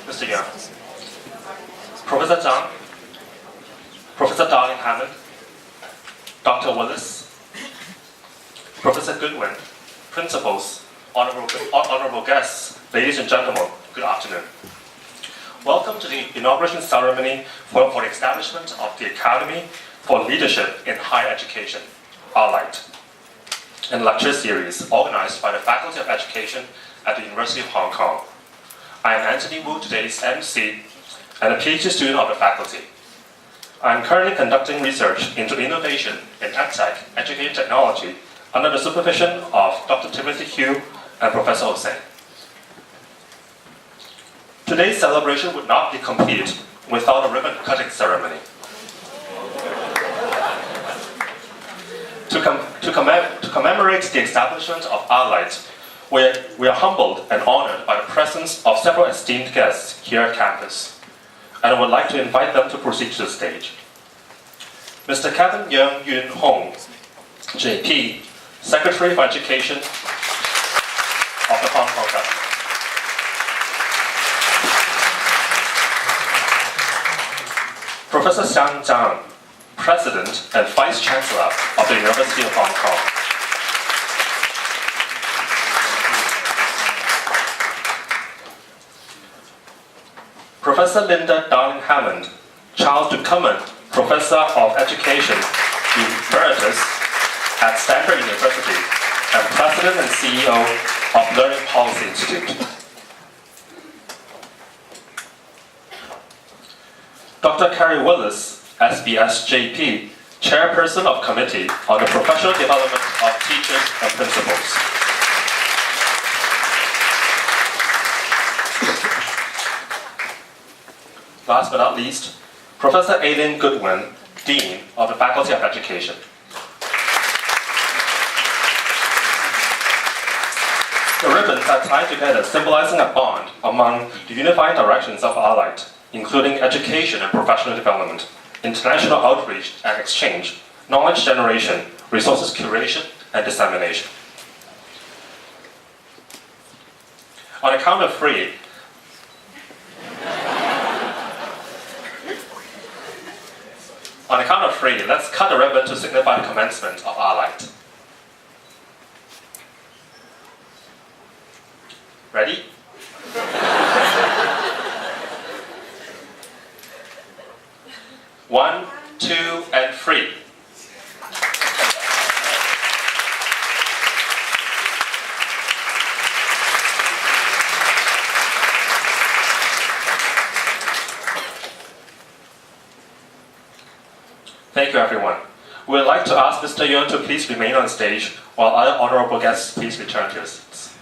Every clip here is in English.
Mr. Young, Professor Zhang, Professor Darling-Hammond, Dr. Willis, Professor Goodwin, principals, honorable guests, ladies and gentlemen, good afternoon. Welcome to the inauguration ceremony for the establishment of the Academy for Leadership in Higher Education, ALiTE, and lecture series organized by the Faculty of Education at the University of Hong Kong. I am Anthony Wu, today's MC, and a PhD student of the faculty. I am currently conducting research into innovation in EdTech, education technology, under the supervision of Dr. Timothy Hu and Professor Hossain. Today's celebration would not be complete without a ribbon-cutting ceremony. To commemorate the establishment of ALiTE, we are humbled and honored by the presence of several esteemed guests here at campus, and I would like to invite them to proceed to the stage. Mr. Kevin Yeung Yun Hong, JP, Secretary for Education of the Hong Kong Government. Professor Xiang Zhang, President and Vice Chancellor of the University of Hong Kong. Professor Linda Darling-Hammond, Charles Ducommun Professor of Education, Emeritus at Stanford University, and President and CEO of Learning Policy Institute. Dr. Carrie Willis, SBS JP, Chairperson of Committee on the Professional Development of Teachers and Principals. Last but not least, Professor Aileen Goodwin, Dean of the Faculty of Education. The ribbons are tied together, symbolizing a bond among the unifying directions of ALiTE, including education and professional development, international outreach and exchange, knowledge generation, resources curation, and dissemination. On a count of three, let's cut the ribbon to signify the commencement of ALiTE. Ready? One, two, and three. Thank you, everyone. We would like to ask Mr. Yeung to please remain on stage while other honorable guests please return to your seats.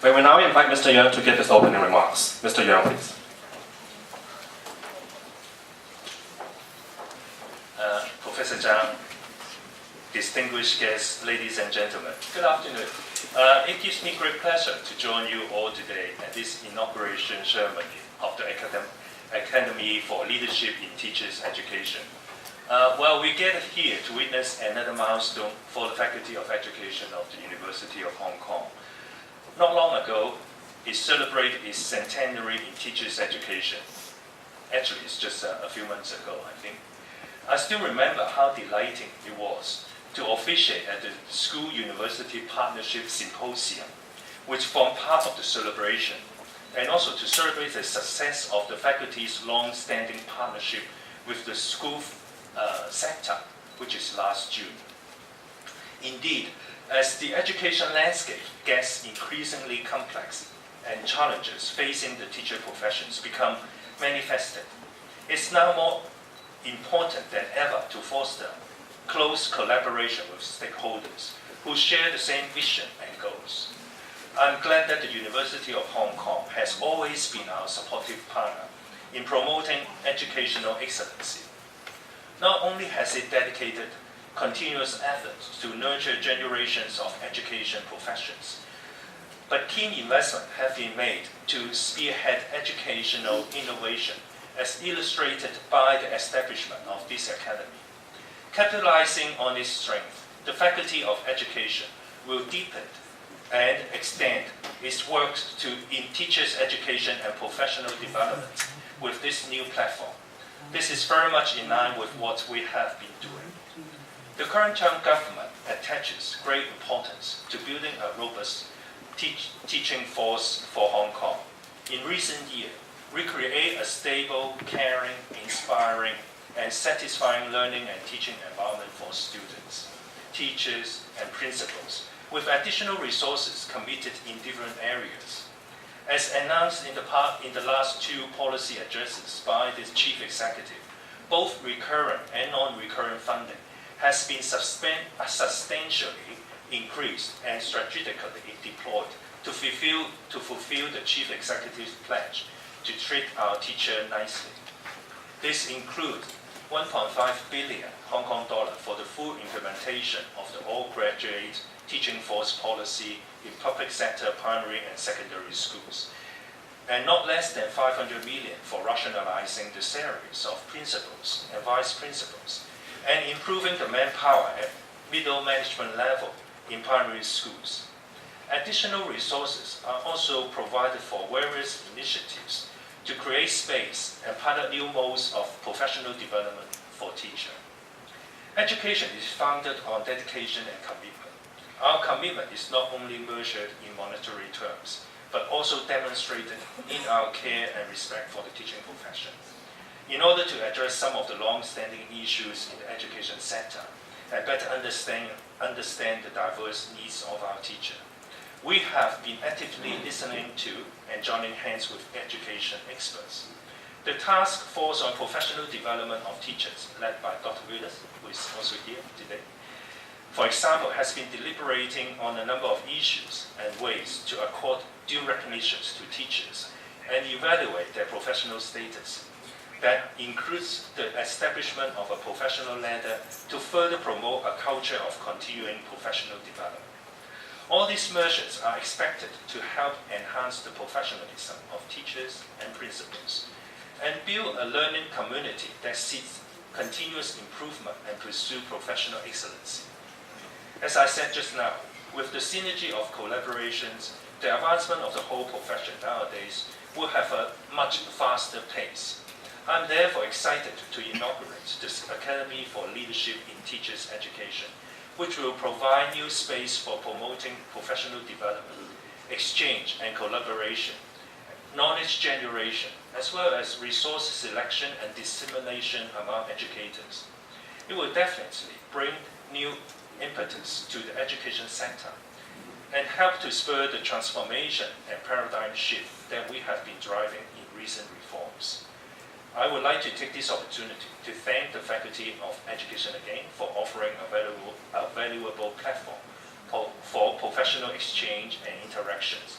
We will now invite Mr. Yeung to give his opening remarks. Mr. Yeung, please. Professor Zhang, distinguished guests, ladies and gentlemen, good afternoon. It gives me great pleasure to join you all today at this inauguration ceremony of the Academy for Leadership in Teachers Education. Well, we gather here to witness another milestone for the Faculty of Education of the University of Hong Kong. Not long ago, it celebrated its centenary in teachers' education. Actually, it's just a few months ago, I think. I still remember how delighting it was to officiate at the School-University Partnership Symposium, which formed part of the celebration, and also to celebrate the success of the faculty's long-standing partnership with the school sector, which is last June. Indeed, as the education landscape gets increasingly complex and challenges facing the teacher professions become manifested, it's now more important than ever to foster close collaboration with stakeholders who share the same vision and goals. I'm glad that the University of Hong Kong has always been our supportive partner in promoting educational excellency. Not only has it dedicated continuous efforts to nurture generations of education professions, but keen investment have been made to spearhead educational innovation, as illustrated by the establishment of this academy. Capitalizing on its strength, the Faculty of Education will deepen and extend its work in teachers' education and professional development with this new platform. This is very much in line with what we have been doing. The current term government attaches great importance to building a robust teaching force for Hong Kong. In recent years, we create a stable, caring, inspiring, and satisfying learning and teaching environment for students, teachers, and principals, with additional resources committed in different areas. As announced in the last two policy addresses by the Chief Executive, both recurrent and non-recurrent funding has been substantially increased and strategically deployed to fulfill the Chief Executive's pledge to treat our teacher nicely. This includes 1.5 billion Hong Kong dollar for the full implementation of the all-graduate teaching force policy in public sector primary and secondary schools, and not less than 500 million for rationalizing the salaries of principals and vice principals, and improving the manpower at middle management level in primary schools. Additional resources are also provided for various initiatives to create space and pilot new modes of professional development for teachers. Education is founded on dedication and commitment. Our commitment is not only measured in monetary terms, but also demonstrated in our care and respect for the teaching profession. In order to address some of the long-standing issues in the education sector and better understand the diverse needs of our teachers, we have been actively listening to and joining hands with education experts. The task force on professional development of teachers, led by Dr. Willis, who is also here today, for example, has been deliberating on a number of issues and ways to accord due recognitions to teachers and evaluate their professional status. That includes the establishment of a professional ladder to further promote a culture of continuing professional development. All these measures are expected to help enhance the professionalism of teachers and principals and build a learning community that seeks continuous improvement and pursue professional excellence. As I said just now, with the synergy of collaborations, the advancement of the whole profession nowadays will have a much faster pace. I'm therefore excited to inaugurate this Academy for Leadership in Teachers' Education, which will provide new space for promoting professional development, exchange and collaboration, knowledge generation, as well as resource selection and dissemination among educators. It will definitely bring new impetus to the education sector and help to spur the transformation and paradigm shift that we have been driving in recent reforms. I would like to take this opportunity to thank the Faculty of Education again for offering a valuable platform for professional exchange and interactions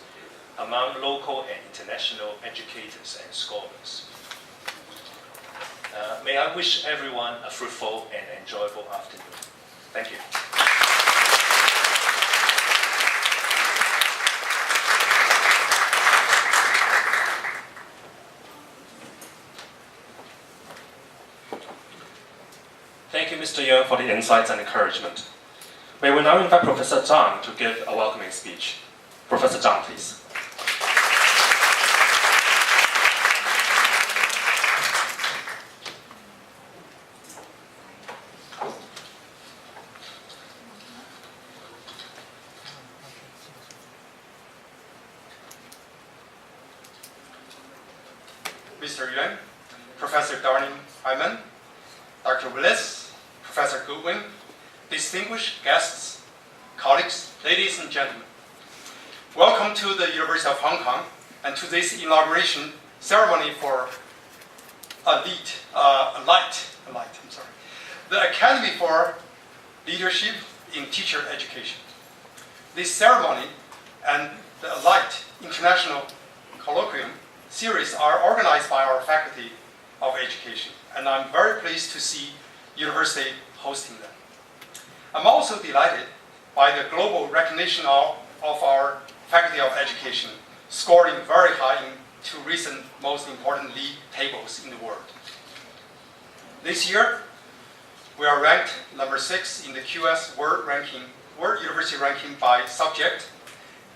among local and international educators and scholars. May I wish everyone a fruitful and enjoyable afternoon. Thank you. Thank you, Mr. Yang, for the insights and encouragement. May we now invite Professor Zhang to give a welcoming speech. Professor Zhang, please. Mr. Yuan, Professor Darling-Hammond, Dr. Willis, Professor Goodwin, distinguished guests, colleagues, ladies and gentlemen. Welcome to the University of Hong Kong and to this inauguration ceremony for ALiTE, the Academy for Leadership in Teacher Education. This ceremony and the ALiTE International Colloquium series are organized by our Faculty of Education, and I'm very pleased to see University hosting them. I'm also delighted by the global recognition of our Faculty of Education, scoring very high in two recent most important league tables in the world. This year, we are ranked number 6 in the QS World University ranking by subject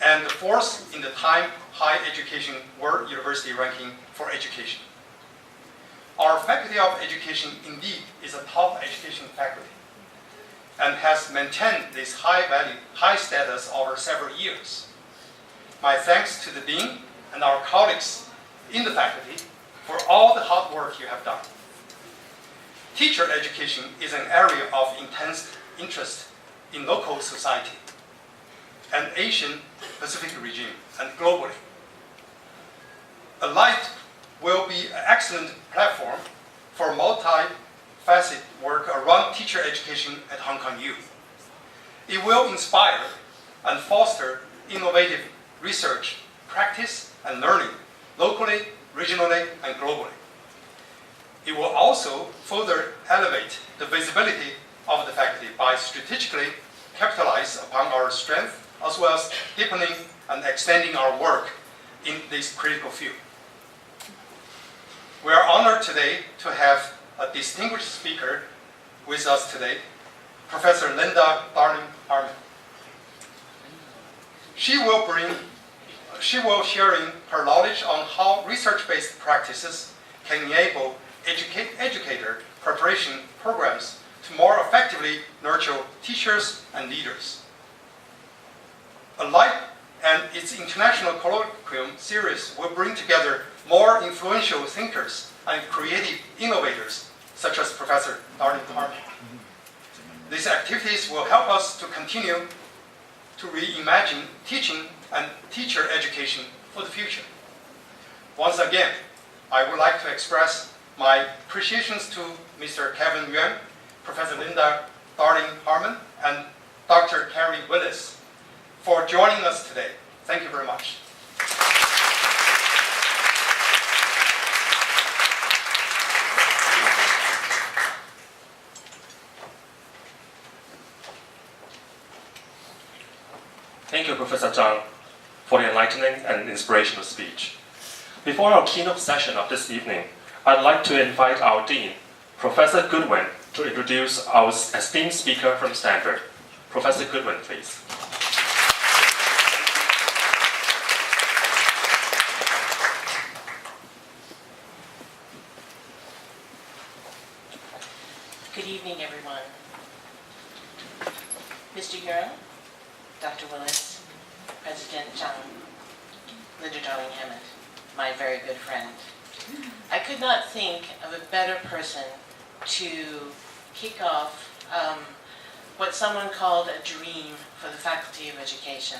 and the 4th in the Time High Education World University Ranking for Education. Our Faculty of Education indeed is a top education faculty and has maintained this high value, high status over several years. My thanks to the Dean and our colleagues in the faculty for all the hard work you have done. Teacher education is an area of intense interest in local society and Asian Pacific region and globally. ALiTE will be an excellent platform for multi-faceted work around teacher education at Hong Kong U. It will inspire and foster innovative research, practice, and learning locally, regionally, and globally. It will also further elevate the visibility of the faculty by strategically capitalize upon our strength as well as deepening and extending our work in this critical field. We are honored today to have a distinguished speaker with us today, Professor Linda Darling-Hammond. She will sharing her knowledge on how research-based practices can enable educator preparation programs to more effectively nurture teachers and leaders. ALiTE and its international colloquium series will bring together more influential thinkers and creative innovators, such as Professor Darling-Hammond. These activities will help us to continue to reimagine teaching and teacher education for the future. Once again, I would like to express my appreciations to Mr. Kevin Yuan, Professor Linda Darling-Hammond, and Dr. Carrie Willis for joining us today. Thank you very much. Thank you, Professor Zhang, for the enlightening and inspirational speech. Before our keynote session of this evening, I'd like to invite our Dean, Professor Goodwin, to introduce our esteemed speaker from Stanford. Professor Goodwin, please. Good evening, everyone. Mr. Yuan, Dr. Willis, President Zhang, Linda Darling-Hammond, my very good friend. I could not think of a better person to kick off what someone called a dream for the Faculty of Education.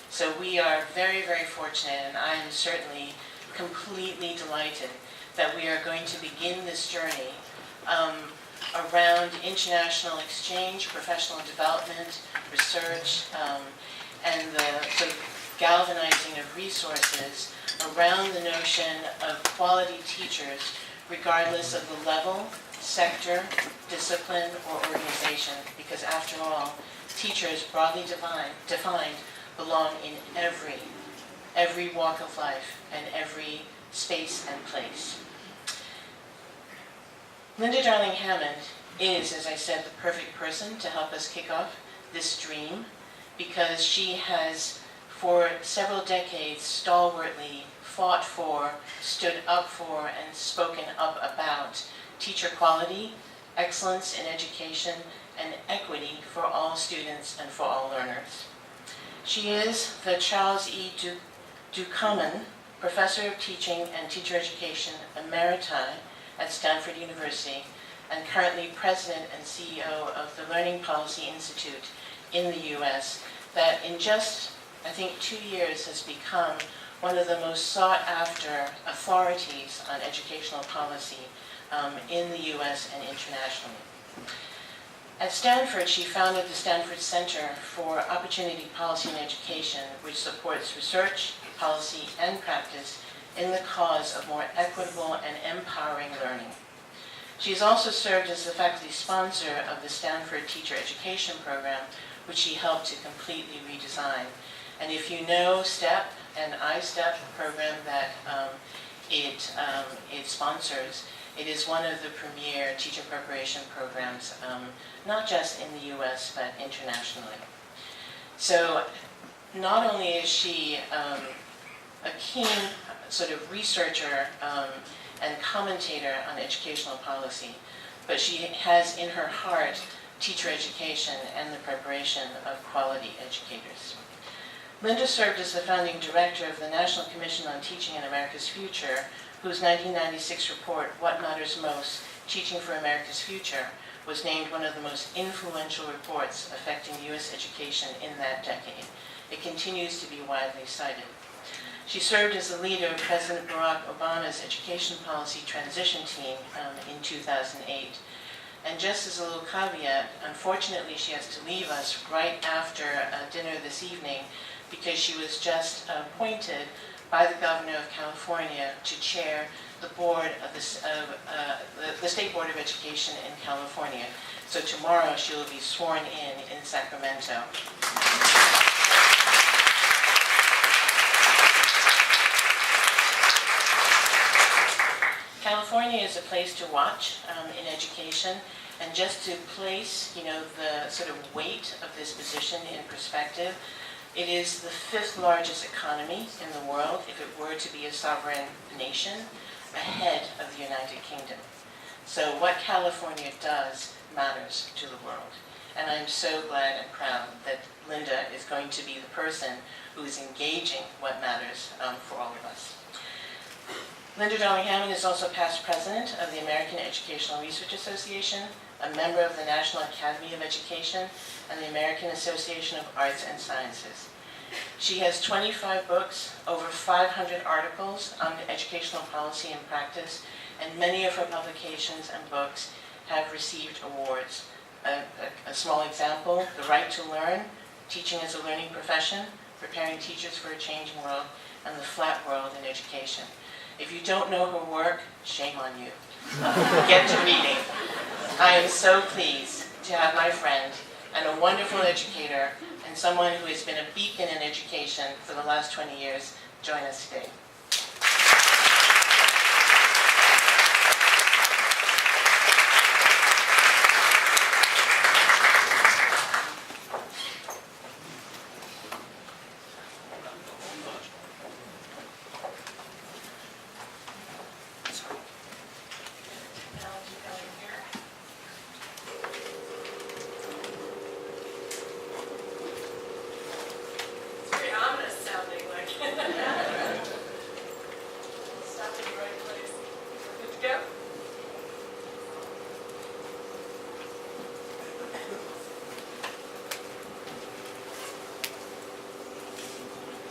So we are very, very fortunate, and I am certainly completely delighted that we are going to begin this journey around international exchange, professional development, research, and the sort of galvanizing of resources around the notion of quality teachers, regardless of the level, sector, discipline, or organization, because after all, teachers broadly defined belong in every walk of life and every space and place. Linda Darling-Hammond is, as I said, the perfect person to help us kick off this dream, because she has, for several decades, stalwartly fought for, stood up for, and spoken up about teacher quality, excellence in education, and equity for all students and for all learners. She is the Charles E. Ducommun Professor of Teaching and Teacher Education Emeriti at Stanford University, and currently President and CEO of the Learning Policy Institute in the U.S., that in just, I think, 2 years has become one of the most sought-after authorities on educational policy in the U.S. and internationally. At Stanford, she founded the Stanford Center for Opportunity Policy and Education, which supports research, policy, and practice in the cause of more equitable and empowering learning. She has also served as the faculty sponsor of the Stanford Teacher Education Program, which she helped to completely redesign. And if you know STEP and iSTEP program that it sponsors, it is one of the premier teacher preparation programs, not just in the US, but internationally. So not only is she a keen sort of researcher and commentator on educational policy, but she has in her heart teacher education and the preparation of quality educators. Linda served as the founding director of the National Commission on Teaching in America's Future, whose 1996 report, What Matters Most? Teaching for America's Future, was named one of the most influential reports affecting U.S. education in that decade. It continues to be widely cited. She served as the leader of President Barack Obama's education policy transition team in 2008. And just as a little caveat, unfortunately she has to leave us right after dinner this evening because she was just appointed by the Governor of California to chair the board of the State Board of Education in California. So tomorrow she will be sworn in Sacramento. California is a place to watch in education, and just to place, the sort of weight of this position in perspective, it is the 5th largest economy in the world, if it were to be a sovereign nation, ahead of the United Kingdom. So what California does matters to the world. And I'm so glad and proud that Linda is going to be the person who is engaging what matters for all of us. Linda Darling-Hammond is also past president of the American Educational Research Association, a member of the National Academy of Education, and the American Association of Arts and Sciences. She has 25 books, over 500 articles on educational policy and practice, and many of her publications and books have received awards. A small example, The Right to Learn, Teaching as a Learning Profession, Preparing Teachers for a Changing World, and The Flat World in Education. If you don't know her work, shame on you. Get to reading. I am so pleased to have my friend and a wonderful educator and someone who has been a beacon in education for the last 20 years join us today.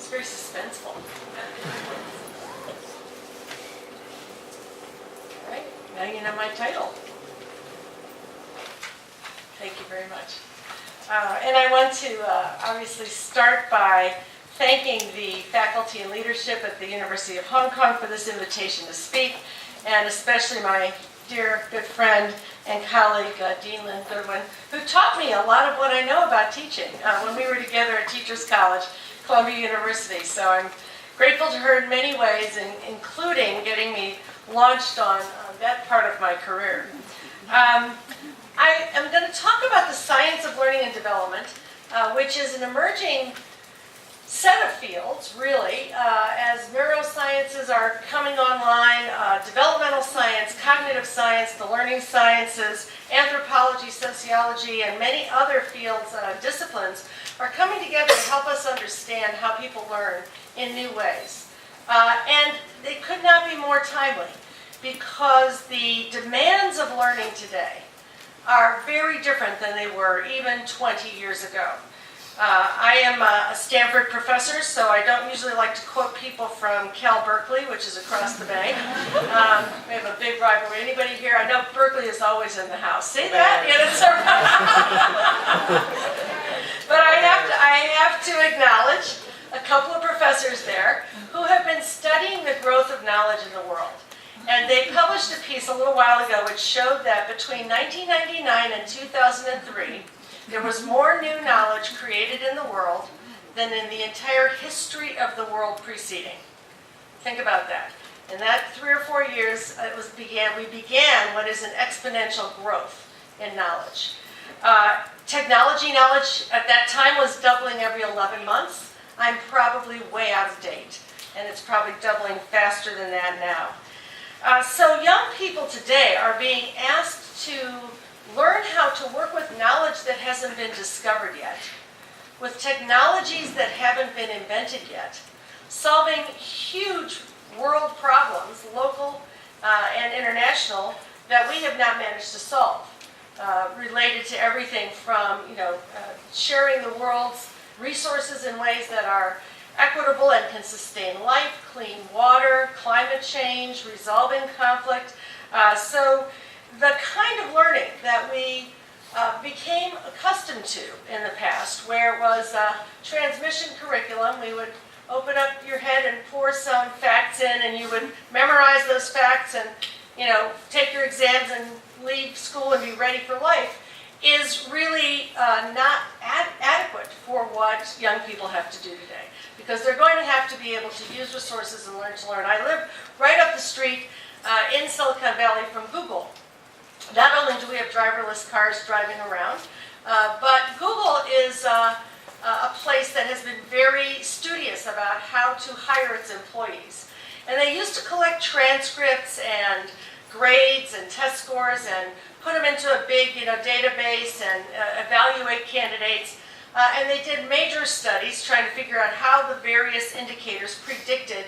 Very suspenseful. All right, now you know my title. Thank you very much. And I want to obviously start by thanking the faculty and leadership at the University of Hong Kong for this invitation to speak, and especially my dear good friend and colleague, Dean Lynn Goodwin, who taught me a lot of what I know about teaching when we were together at Teachers College, Columbia University. So I'm grateful to her in many ways, including getting me launched on that part of my career. I am going to talk about the science of learning and development, which is an emerging set of fields, really, as neurosciences are coming online, developmental science, cognitive science, the learning sciences, anthropology, sociology, and many other fields, disciplines, are coming together to help us understand how people learn in new ways. And they could not be more timely, because the demands of learning today are very different than they were even 20 years ago. I am a Stanford professor, so I don't usually like to quote people from Cal Berkeley, which is across the bay. We have a big rivalry. Anybody here? I know Berkeley is always in the house. See that? Yeah, that's But I have to acknowledge a couple of professors there who have been studying the growth of knowledge in the world. And they published a piece a little while ago which showed that between 1999 and 2003, there was more new knowledge created in the world than in the entire history of the world preceding. Think about that. In that 3 or 4 years, we began what is an exponential growth in knowledge. Technology knowledge at that time was doubling every 11 months. I'm probably way out of date, and it's probably doubling faster than that now. So young people today are being asked to learn how to work with knowledge that hasn't been discovered yet, with technologies that haven't been invented yet, solving huge world problems, local and international, that we have not managed to solve, related to everything from sharing the world's resources in ways that are equitable and can sustain life, clean water, climate change, resolving conflict. So the kind of learning that we became accustomed to in the past, where it was a transmission curriculum, we would open up your head and pour some facts in, and you would memorize those facts and take your exams and leave school and be ready for life, is really not adequate for what young people have to do today. Because they're going to have to be able to use resources and learn to learn. I live right up the street in Silicon Valley from Google. Not only do we have driverless cars driving around, but Google is a place that has been very studious about how to hire its employees. And they used to collect transcripts and grades and test scores and put them into a big database and evaluate candidates. And they did major studies trying to figure out how the various indicators predicted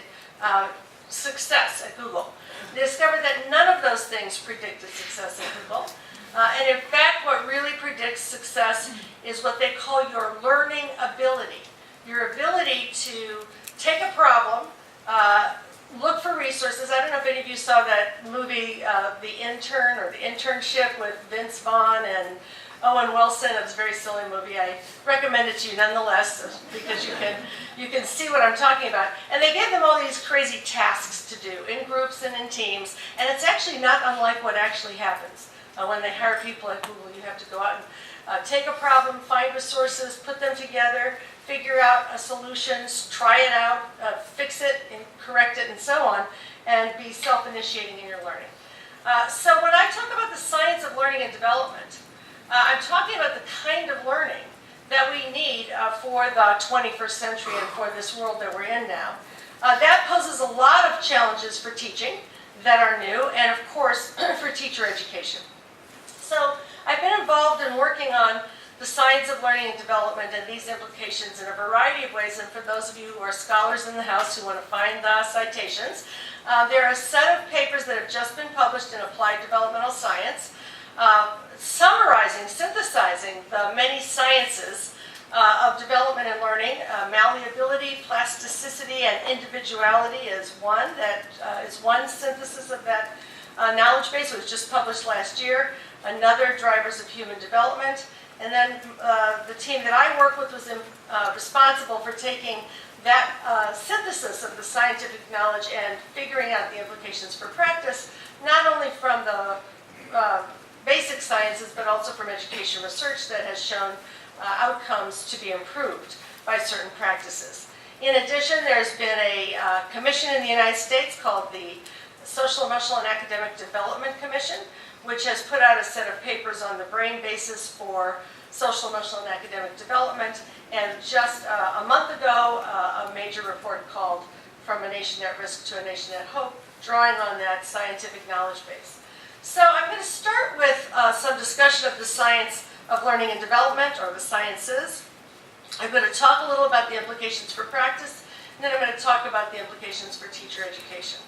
success at Google. They discovered that none of those things predicted success at Google. And in fact, what really predicts success is what they call your learning ability. Your ability to take a problem, look for resources. I don't know if any of you saw that movie, The Intern, or The Internship, with Vince Vaughn and Owen Wilson. It was a very silly movie. I recommend it to you nonetheless, because you can see what I'm talking about. And they gave them all these crazy tasks to do in groups and in teams, and it's actually not unlike what actually happens when they hire people at Google. You have to go out and take a problem, find resources, put them together, figure out a solution, try it out, fix it, and correct it, and so on, and be self-initiating in your learning. So when I talk about the science of learning and development, I'm talking about the kind of learning that we need for the 21st century and for this world that we're in now. That poses a lot of challenges for teaching that are new, and of course for teacher education. So I've been involved in working on the science of learning and development and these implications in a variety of ways. And for those of you who are scholars in the house who want to find the citations, there are a set of papers that have just been published in Applied Developmental Science, summarizing, synthesizing the many sciences of development and learning. Malleability, plasticity, and individuality is one synthesis of that knowledge base. It was just published last year. Another, drivers of human development. And then the team that I work with was responsible for taking that synthesis of the scientific knowledge and figuring out the implications for practice, not only from the basic sciences, but also from education research that has shown outcomes to be improved by certain practices. In addition, there's been a commission in the United States called the Social, Emotional, and Academic Development Commission, which has put out a set of papers on the brain basis for social, emotional, and academic development. And just a month ago, a major report called From a Nation at Risk to a Nation at Hope, drawing on that scientific knowledge base. So I'm going to start with some discussion of the science of learning and development, or the sciences. I'm going to talk a little about the implications for practice, and then I'm going to talk about the implications for teacher education.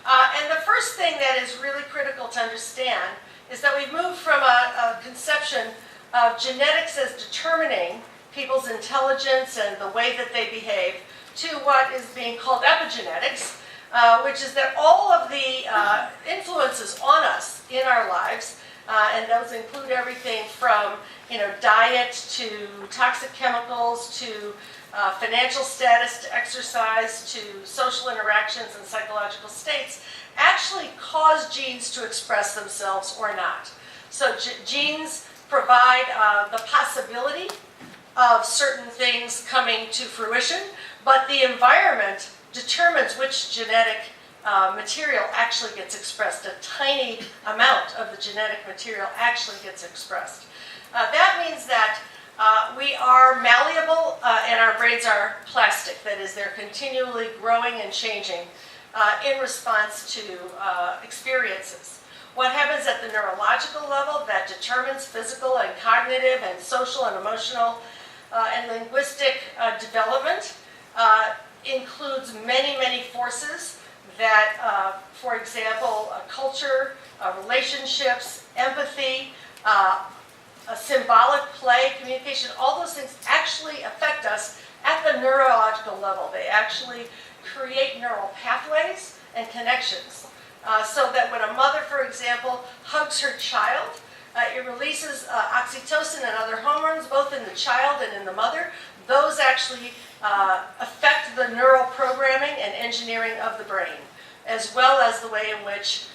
And the first thing that is really critical to understand is that we've moved from a conception of genetics as determining people's intelligence and the way that they behave to what is being called epigenetics, which is that all of the influences on us in our lives, and those include everything from diet to toxic chemicals to financial status to exercise to social interactions and psychological states, actually cause genes to express themselves or not. So genes provide the possibility of certain things coming to fruition, but the environment determines which genetic material actually gets expressed. A tiny amount of the genetic material actually gets expressed. That means that we are malleable and our brains are plastic. That is, they're continually growing and changing in response to experiences. What happens at the neurological level that determines physical and cognitive and social and emotional and linguistic development includes many, many forces that, for example, culture, relationships, empathy, symbolic play, communication, all those things actually affect us at the neurological level. They actually create neural pathways and connections. So that when a mother, for example, hugs her child, it releases oxytocin and other hormones, both in the child and in the mother. Those actually affect the neural programming and engineering of the brain, as well as the way in which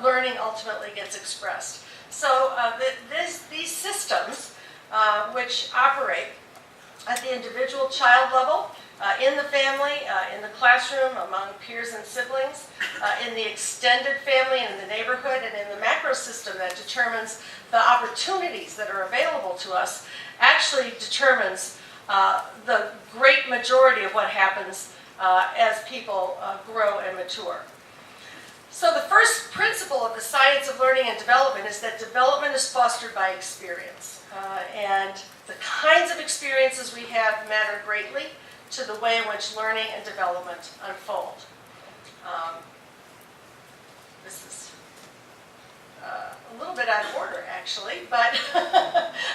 learning ultimately gets expressed. So these systems, which operate at the individual child level, in the family, in the classroom, among peers and siblings, in the extended family and in the neighborhood, and in the macro system that determines the opportunities that are available to us, actually determines the great majority of what happens as people grow and mature. So the first principle of the science of learning and development is that development is fostered by experience. And the kinds of experiences we have matter greatly to the way in which learning and development unfold. This is a little bit out of order, actually, but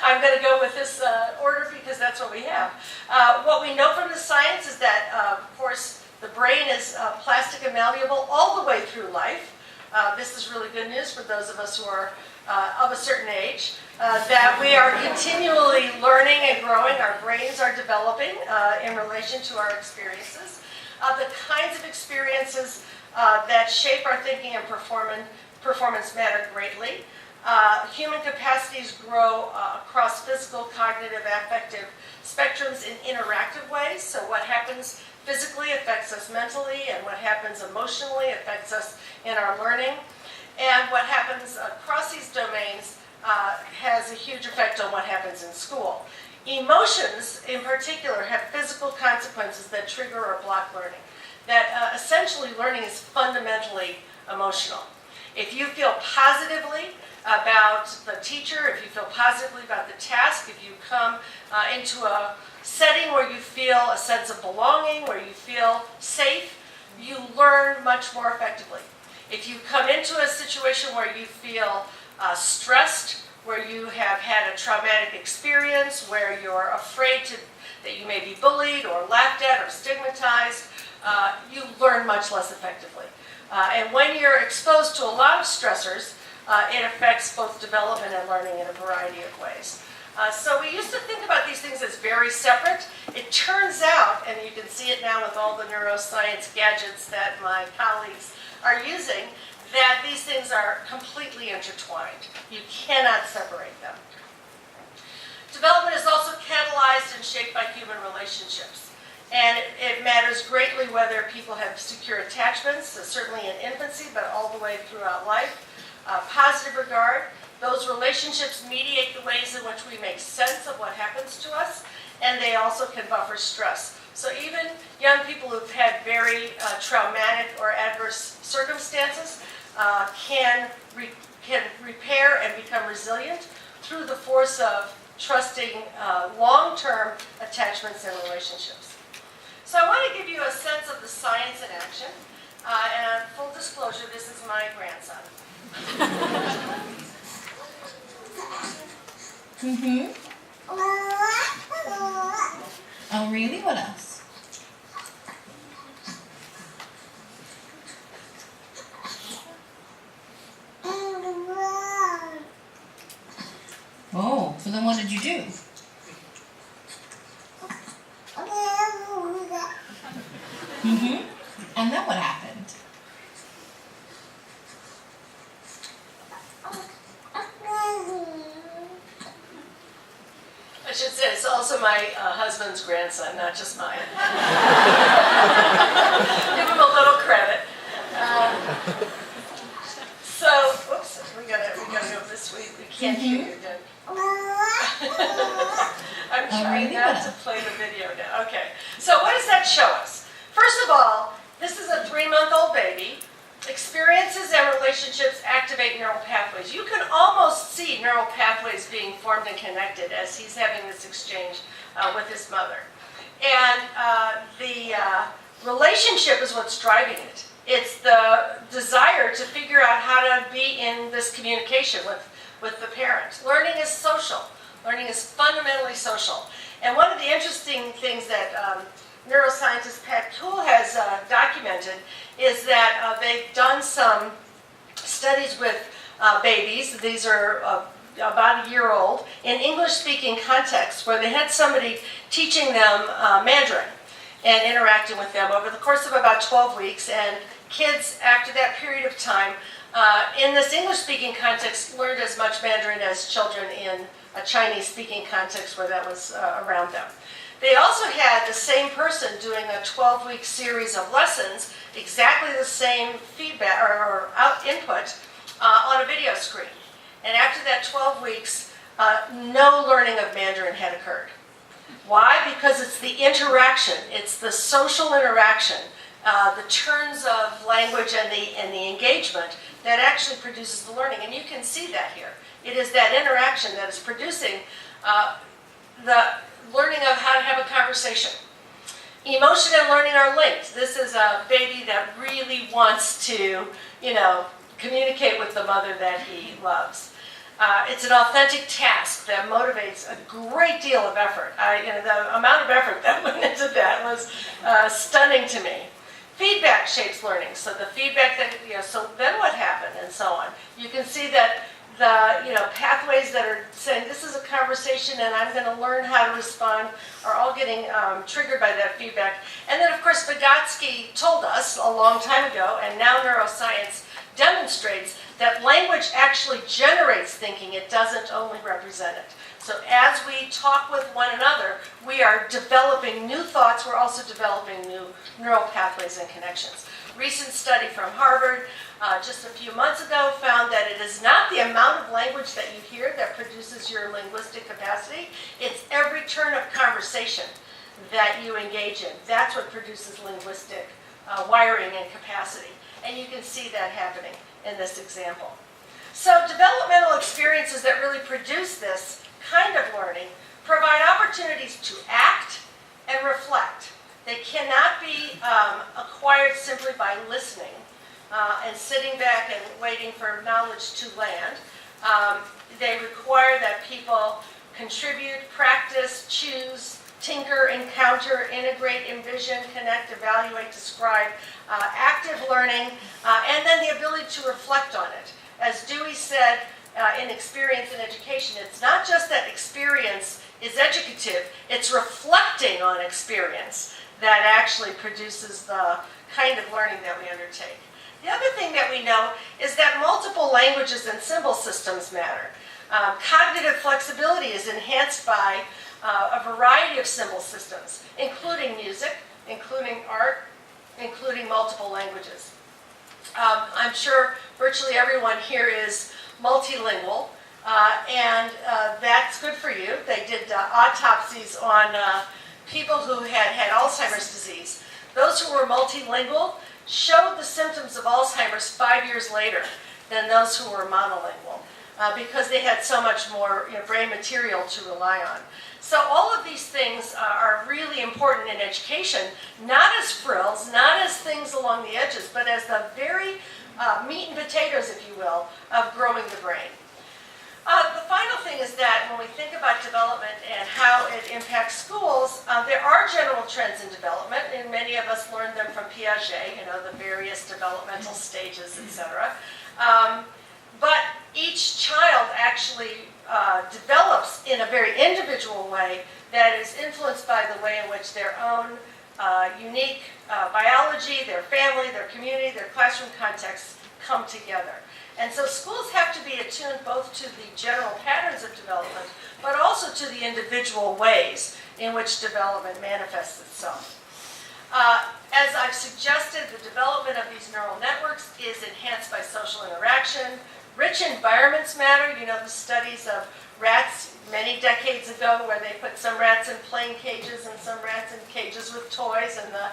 I'm going to go with this order because that's what we have. What we know from the science is that, of course, the brain is plastic and malleable all the way through life. This is really good news for those of us who are of a certain age, that we are continually learning and growing. Our brains are developing in relation to our experiences. The kinds of experiences that shape our thinking and performance matter greatly. Human capacities grow across physical, cognitive, affective spectrums in interactive ways. So what happens physically affects us mentally, and what happens emotionally affects us in our learning. And what happens across these domains has a huge effect on what happens in school. Emotions, in particular, have physical consequences that trigger or block learning. That essentially learning is fundamentally emotional. If you feel positively about the teacher, if you feel positively about the task, if you come into a setting where you feel a sense of belonging, where you feel safe, you learn much more effectively. If you come into a situation where you feel stressed, where you have had a traumatic experience, where you're afraid that you may be bullied or laughed at or stigmatized, you learn much less effectively. And when you're exposed to a lot of stressors, it affects both development and learning in a variety of ways. So we used to think about these things as very separate. It turns out, and you can see it now with all the neuroscience gadgets that my colleagues are using, that these things are completely intertwined. You cannot separate them. Development is also catalyzed and shaped by human relationships. And it matters greatly whether people have secure attachments, certainly in infancy, but all the way throughout life. Positive regard. Those relationships mediate the ways in which we make sense of what happens to us, and they also can buffer stress. So even young people who've had very traumatic or adverse circumstances can repair and become resilient through the force of trusting long-term attachments and relationships. So I want to give you a sense of the science in action. And full disclosure, this is my grandson. Mm-hmm. Oh, really? What else? Oh, so then what did you do? Mm-hmm. And then what happened? I should say it's also my husband's grandson, not just mine. Give him a little credit. So, oops, we gotta go this way. We can't hear you again. I'm Oh, trying really? not to play the video now. Okay. So what does that show us? First of all, this is a 3-month-old baby. Experiences and relationships activate neural pathways. You can almost see neural pathways being formed and connected as he's having this exchange with his mother. And the relationship is what's driving it. It's the desire to figure out how to be in this communication with the parent. Learning is social. Learning is fundamentally social. And one of the interesting things that neuroscientist Pat Toole has documented is that they've done some studies with babies. These are about a year old in English-speaking contexts where they had somebody teaching them Mandarin and interacting with them over the course of about 12 weeks. And kids, after that period of time, in this English-speaking context, learned as much Mandarin as children in a Chinese-speaking context where that was around them. They also had the same person doing a 12-week series of lessons, exactly the same feedback or input on a video screen. And after that 12 weeks, no learning of Mandarin had occurred. Why? Because it's the interaction, it's the social interaction, the turns of language and the engagement that actually produces the learning. And you can see that here. It is that interaction that is producing the learning of how to have a conversation. Emotion and learning are linked. This is a baby that really wants to, communicate with the mother that he loves. It's an authentic task that motivates a great deal of effort. The amount of effort that went into that was stunning to me. Feedback shapes learning. So the feedback that, so then what happened and so on. You can see that the pathways that are saying this is a conversation and I'm going to learn how to respond are all getting triggered by that feedback. And then of course Vygotsky told us a long time ago, and now neuroscience demonstrates that language actually generates thinking, it doesn't only represent it. So as we talk with one another, we are developing new thoughts, we're also developing new neural pathways and connections. Recent study from Harvard just a few months ago found that it is not the amount of language that you hear that produces your linguistic capacity, it's every turn of conversation that you engage in. That's what produces linguistic wiring and capacity. And you can see that happening in this example. So developmental experiences that really produce this kind of learning provide opportunities to act and reflect. They cannot be acquired simply by listening and sitting back and waiting for knowledge to land. They require that people contribute, practice, choose, tinker, encounter, integrate, envision, connect, evaluate, describe, active learning, and then the ability to reflect on it. As Dewey said in Experience in Education, it's not just that experience is educative, it's reflecting on experience that actually produces the kind of learning that we undertake. The other thing that we know is that multiple languages and symbol systems matter. Cognitive flexibility is enhanced by a variety of symbol systems, including music, including art, including multiple languages. I'm sure virtually everyone here is multilingual, and that's good for you. They did autopsies on people who had Alzheimer's disease. Those who were multilingual showed the symptoms of Alzheimer's 5 years later than those who were monolingual, because they had so much more brain material to rely on. So all of these things are really important in education, not as frills, not as things along the edges, but as the very meat and potatoes, if you will, of growing the brain. The final thing is that when we think about development and how it impacts schools, there are general trends in development, and many of us learned them from Piaget, the various developmental stages, etc. But each child actually develops in a very individual way that is influenced by the way in which their own unique biology, their family, their community, their classroom contexts come together. And so schools have to be attuned both to the general patterns of development, but also to the individual ways in which development manifests itself. As I've suggested, the development of these neural networks is enhanced by social interaction, Rich environments matter. You know, the studies of rats many decades ago where they put some rats in plain cages and some rats in cages with toys, and the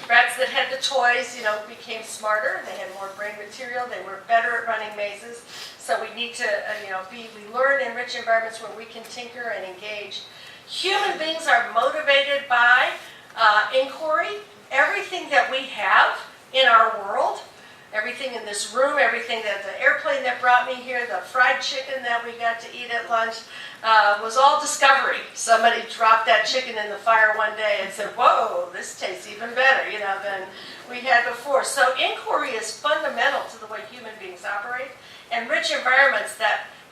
rats that had the toys, you know, became smarter. They had more brain material. They were better at running mazes. So we need to, we learn in rich environments where we can tinker and engage. Human beings are motivated by inquiry. Everything that we have in our world, everything in this room, everything that the airplane that brought me here, the fried chicken that we got to eat at lunch, was all discovery. Somebody dropped that chicken in the fire one day and said, whoa, this tastes even better, than we had before. So inquiry is fundamental to the way human beings operate, and rich environments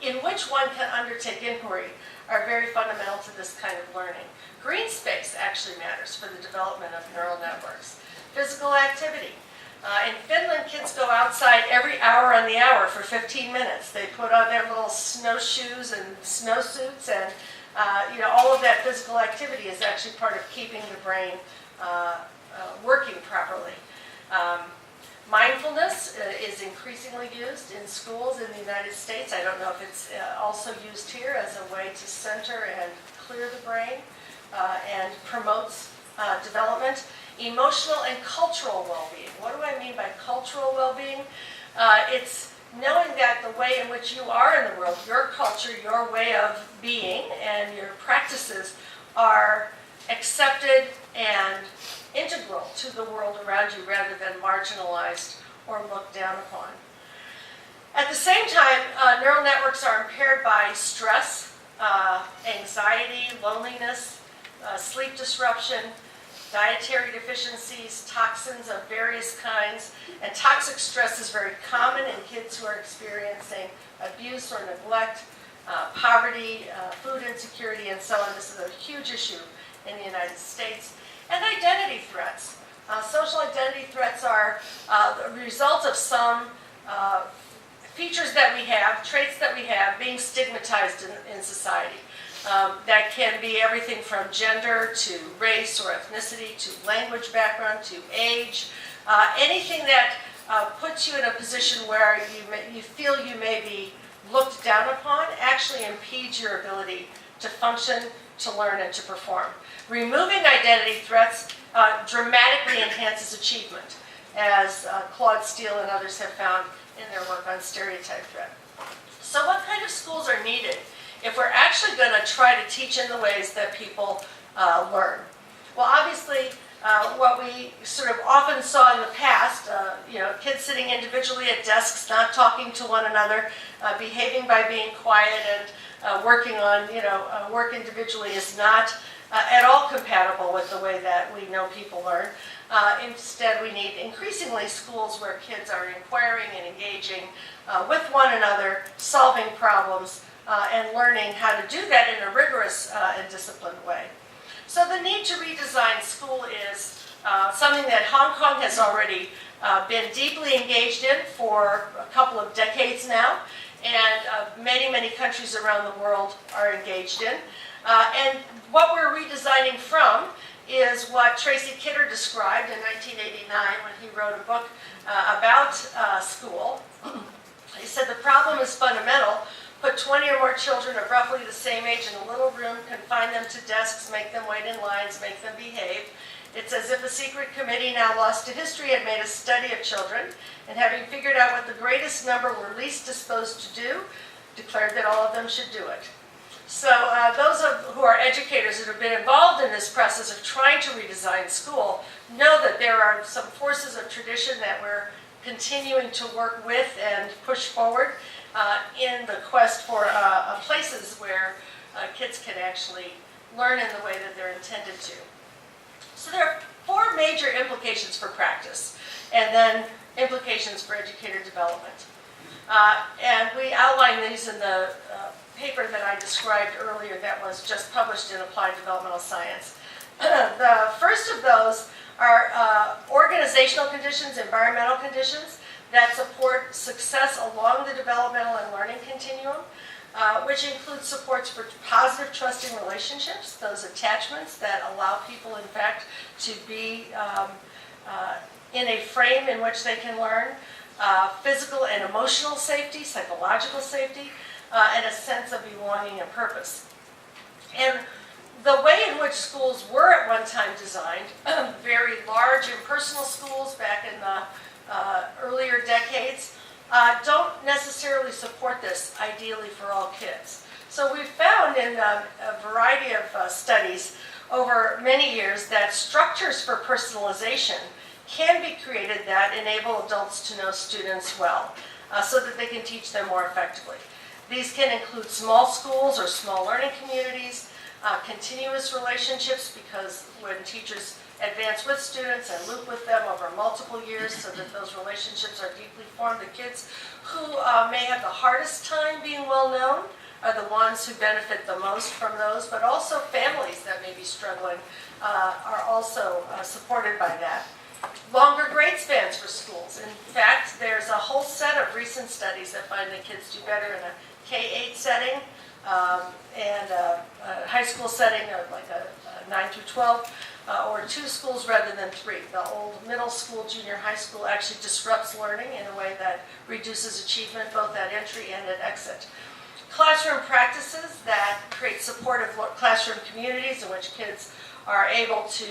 in which one can undertake inquiry are very fundamental to this kind of learning. Green space actually matters for the development of neural networks. Physical activity. In Finland, kids go outside every hour on the hour for 15 minutes. They put on their little snowshoes and snowsuits, and all of that physical activity is actually part of keeping the brain working properly. Mindfulness is increasingly used in schools in the United States. I don't know if it's also used here as a way to center and clear the brain and promotes development. Emotional and cultural well-being. What do I mean by cultural well-being? It's knowing that the way in which you are in the world, your culture, your way of being, and your practices are accepted and integral to the world around you rather than marginalized or looked down upon. At the same time, neural networks are impaired by stress, anxiety, loneliness, sleep disruption, dietary deficiencies, toxins of various kinds, and toxic stress is very common in kids who are experiencing abuse or neglect, poverty, food insecurity, and so on. This is a huge issue in the United States. And identity threats. Social identity threats are the result of some features that we have, traits that we have, being stigmatized in society. That can be everything from gender to race or ethnicity to language background to age. Anything that puts you in a position where you feel you may be looked down upon actually impedes your ability to function, to learn, and to perform. Removing identity threats dramatically enhances achievement, as Claude Steele and others have found in their work on stereotype threat. So what kind of schools are needed if we're actually going to try to teach in the ways that people learn? Well, obviously, what we sort of often saw in the past, kids sitting individually at desks, not talking to one another, behaving by being quiet and working on, work individually is not at all compatible with the way that we know people learn. Instead, we need increasingly schools where kids are inquiring and engaging with one another, solving problems, and learning how to do that in a rigorous and disciplined way. So the need to redesign school is something that Hong Kong has already been deeply engaged in for a couple of decades now, and many, many countries around the world are engaged in. And what we're redesigning from is what Tracy Kidder described in 1989 when he wrote a book about school. He said the problem is fundamental. Put 20 or more children of roughly the same age in a little room, confine them to desks, make them wait in lines, make them behave. It's as if a secret committee now lost to history had made a study of children, and having figured out what the greatest number were least disposed to do, declared that all of them should do it. So those who are educators that have been involved in this process of trying to redesign school know that there are some forces of tradition that we're continuing to work with and push forward in the quest for places where kids can actually learn in the way that they're intended to. So there are four major implications for practice, and then implications for educator development. And we outline these in the paper that I described earlier that was just published in Applied Developmental Science. The first of those are organizational conditions, environmental conditions that support success along the developmental and learning continuum, which includes supports for positive, trusting relationships, those attachments that allow people, in fact, to be in a frame in which they can learn. physical and emotional safety, psychological safety, and a sense of belonging and purpose. And the way in which schools were at one time designed, very large impersonal schools back in the earlier decades, don't necessarily support this ideally for all kids. So we've found in a variety of studies over many years that structures for personalization can be created that enable adults to know students well, so that they can teach them more effectively. These can include small schools or small learning communities, continuous relationships, because when teachers advance with students and loop with them over multiple years so that those relationships are deeply formed, the kids who may have the hardest time being well known are the ones who benefit the most from those, but also families that may be struggling are also supported by that. Longer grade spans for schools. In fact, there's a whole set of recent studies that find that kids do better in a K-8 setting and a high school setting, like a 9 through 12, or 2 schools rather than 3. The old middle school, junior high school actually disrupts learning in a way that reduces achievement both at entry and at exit. Classroom practices that create supportive classroom communities in which kids are able to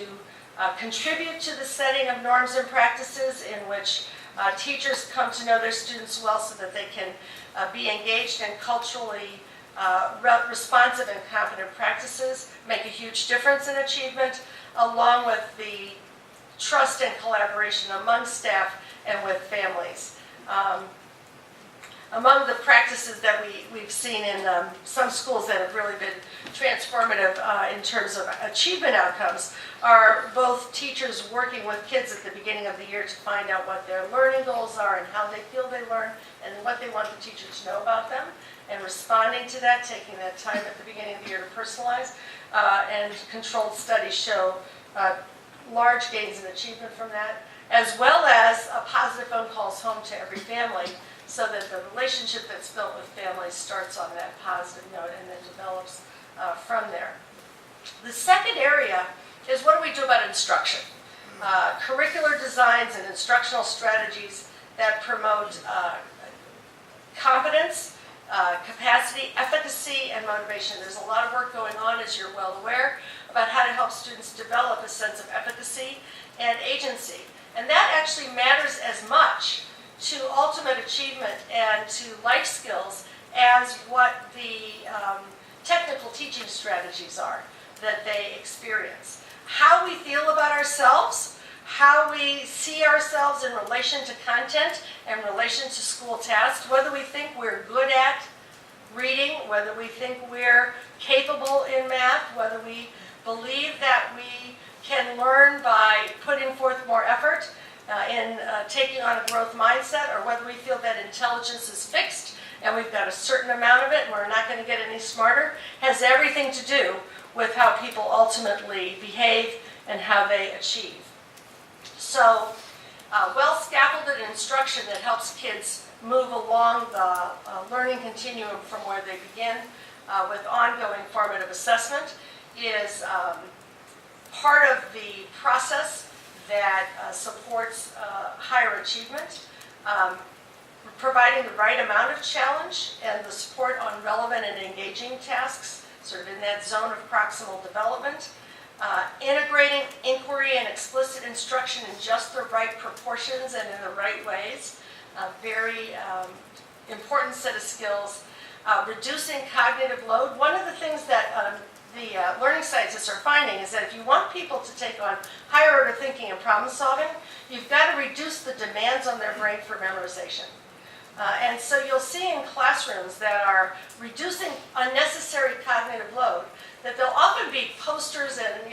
contribute to the setting of norms and practices, in which teachers come to know their students well so that they can be engaged in culturally responsive and competent practices, make a huge difference in achievement, along with the trust and collaboration among staff and with families. Among the practices that we've seen in some schools that have really been transformative in terms of achievement outcomes are both teachers working with kids at the beginning of the year to find out what their learning goals are and how they feel they learn and what they want the teacher to know about them, and responding to that, taking that time at the beginning of the year to personalize. And controlled studies show large gains in achievement from that, as well as positive phone calls home to every family, so that the relationship that's built with families starts on that positive note and then develops from there. The second area is, what do we do about instruction? Curricular designs and instructional strategies that promote competence, capacity, efficacy, and motivation. There's a lot of work going on, as you're well aware, about how to help students develop a sense of efficacy and agency. And that actually matters as much to ultimate achievement and to life skills as what the technical teaching strategies are that they experience. How we feel about ourselves, how we see ourselves in relation to content and relation to school tasks, whether we think we're good at reading, whether we think we're capable in math, whether we believe that we can learn by putting forth more effort in taking on a growth mindset, or whether we feel that intelligence is fixed and we've got a certain amount of it and we're not going to get any smarter, has everything to do with how people ultimately behave and how they achieve. So, well-scaffolded instruction that helps kids move along the learning continuum from where they begin with ongoing formative assessment is part of the process that supports higher achievement. Providing the right amount of challenge and the support on relevant and engaging tasks, sort of in that zone of proximal development. Integrating inquiry and explicit instruction in just the right proportions and in the right ways. A very important set of skills. Reducing cognitive load. One of the things that the learning scientists are finding is that if you want people to take on higher order thinking and problem solving, you've got to reduce the demands on their brain for memorization. And so you'll see in classrooms that are reducing unnecessary cognitive load, that there'll often be posters and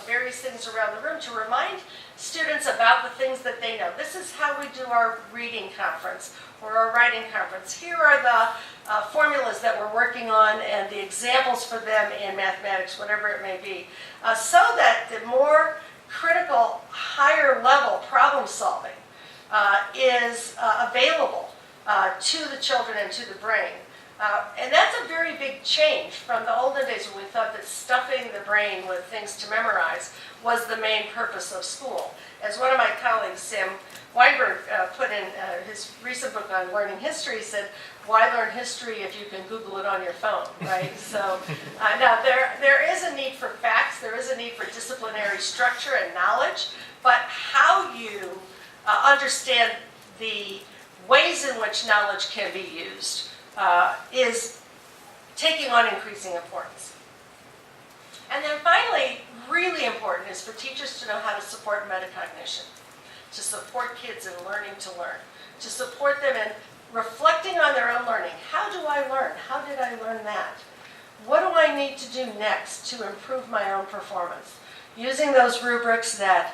various things around the room to remind students about the things that they know. This is how we do our reading conference or our writing conference. Here are the formulas that we're working on and the examples for them in mathematics, whatever it may be, so that the more critical, higher level problem solving is available to the children and to the brain And that's a very big change from the olden days when we thought that stuffing the brain with things to memorize was the main purpose of school. As one of my colleagues, Sam Weinberg, put in his recent book on learning history, he said, why learn history if you can Google it on your phone, right? So now there is a need for facts, there is a need for disciplinary structure and knowledge, but how you understand the ways in which knowledge can be used is taking on increasing importance. And then finally, really important is for teachers to know how to support metacognition, to support kids in learning to learn, to support them in reflecting on their own learning. How do I learn? How did I learn that? What do I need to do next to improve my own performance? Using those rubrics that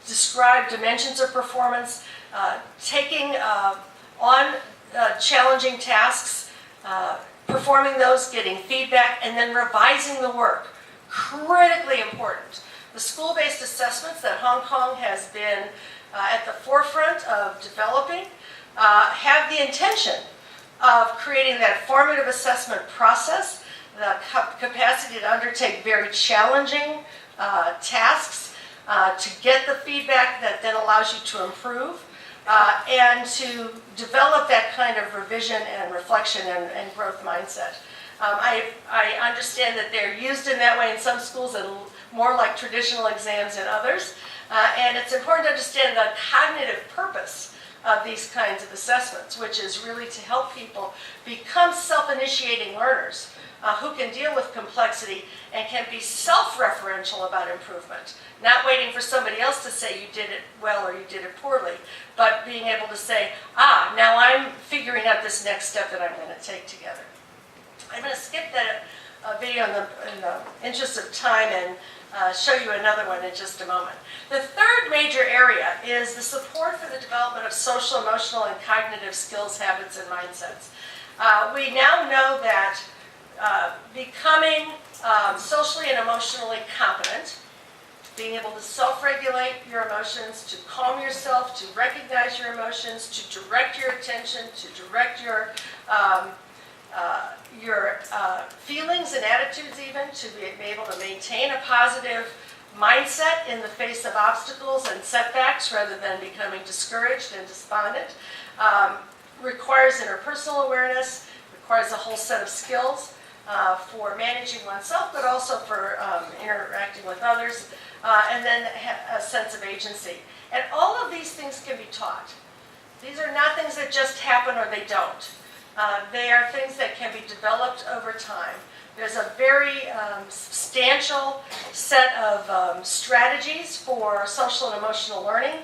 describe dimensions of performance, taking on challenging tasks, performing those, getting feedback, and then revising the work. Critically important. The school-based assessments that Hong Kong has been at the forefront of developing have the intention of creating that formative assessment process, the capacity to undertake very challenging tasks, to get the feedback that then allows you to improve, and to develop that kind of revision and reflection and growth mindset. I understand that they're used in that way in some schools and more like traditional exams in others. And it's important to understand the cognitive purpose of these kinds of assessments, which is really to help people become self-initiating learners who can deal with complexity and can be self-referential about improvement. Not waiting for somebody else to say you did it well or you did it poorly, but being able to say, now I'm figuring out this next step that I'm going to take together. I'm going to skip that video in the interest of time and show you another one in just a moment. The third major area is the support for the development of social, emotional, and cognitive skills, habits, and mindsets. We now know that becoming socially and emotionally competent, being able to self-regulate your emotions, to calm yourself, to recognize your emotions, to direct your attention, to direct your feelings and attitudes even, to be able to maintain a positive mindset in the face of obstacles and setbacks rather than becoming discouraged and despondent, requires interpersonal awareness, requires a whole set of skills for managing oneself, but also for interacting with others, and then a sense of agency. And all of these things can be taught. These are not things that just happen or they don't. They are things that can be developed over time. There's a very substantial set of strategies for social and emotional learning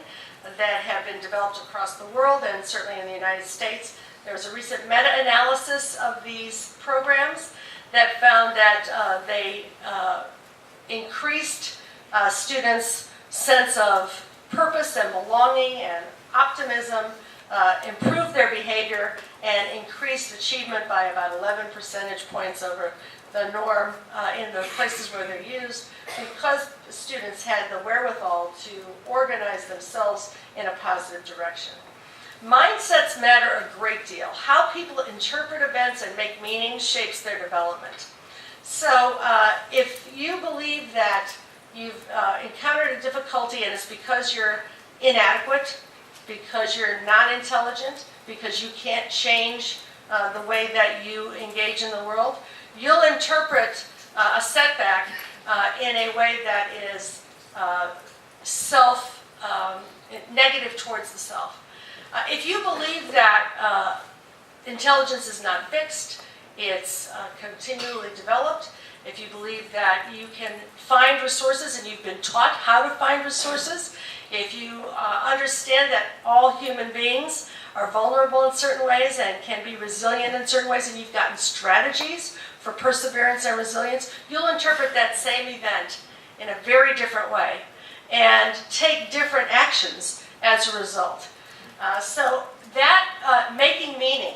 that have been developed across the world and certainly in the United States. There was a recent meta-analysis of these programs that found that they increased students' sense of purpose and belonging and optimism, improved their behavior, and increased achievement by about 11 percentage points over the norm in the places where they're used, because the students had the wherewithal to organize themselves in a positive direction. Mindsets matter a great deal. How people interpret events and make meaning shapes their development. So if you believe that you've encountered a difficulty and it's because you're inadequate, because you're not intelligent, because you can't change the way that you engage in the world, you'll interpret a setback in a way that is negative towards the self. If you believe that intelligence is not fixed, it's continually developed, if you believe that you can find resources and you've been taught how to find resources, if you understand that all human beings are vulnerable in certain ways and can be resilient in certain ways, and you've gotten strategies for perseverance and resilience, you'll interpret that same event in a very different way and take different actions as a result. So that making meaning,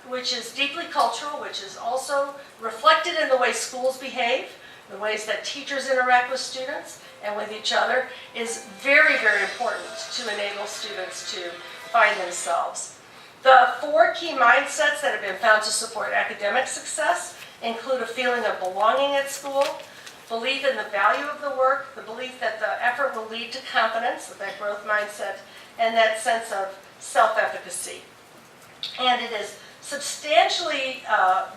which is deeply cultural, which is also reflected in the way schools behave, the ways that teachers interact with students and with each other, is very, very important to enable students to find themselves. The 4 key mindsets that have been found to support academic success include a feeling of belonging at school, belief in the value of the work, the belief that the effort will lead to competence, that growth mindset, and that sense of self-efficacy. And it is substantially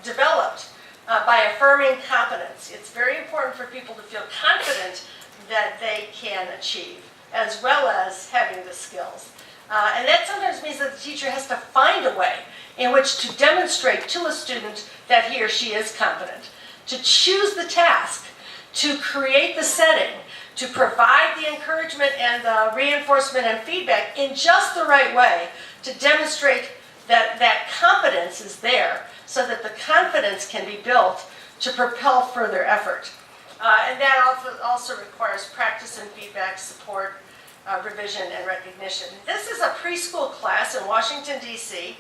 developed by affirming competence. It's very important for people to feel confident that they can achieve, as well as having the skills. And that sometimes means that the teacher has to find a way in which to demonstrate to a student that he or she is competent, to choose the task, to create the setting, to provide the encouragement and the reinforcement and feedback in just the right way to demonstrate that that competence is there so that the confidence can be built to propel further effort. And that also requires practice and feedback, support, revision, and recognition. This is a preschool class in Washington, D.C.,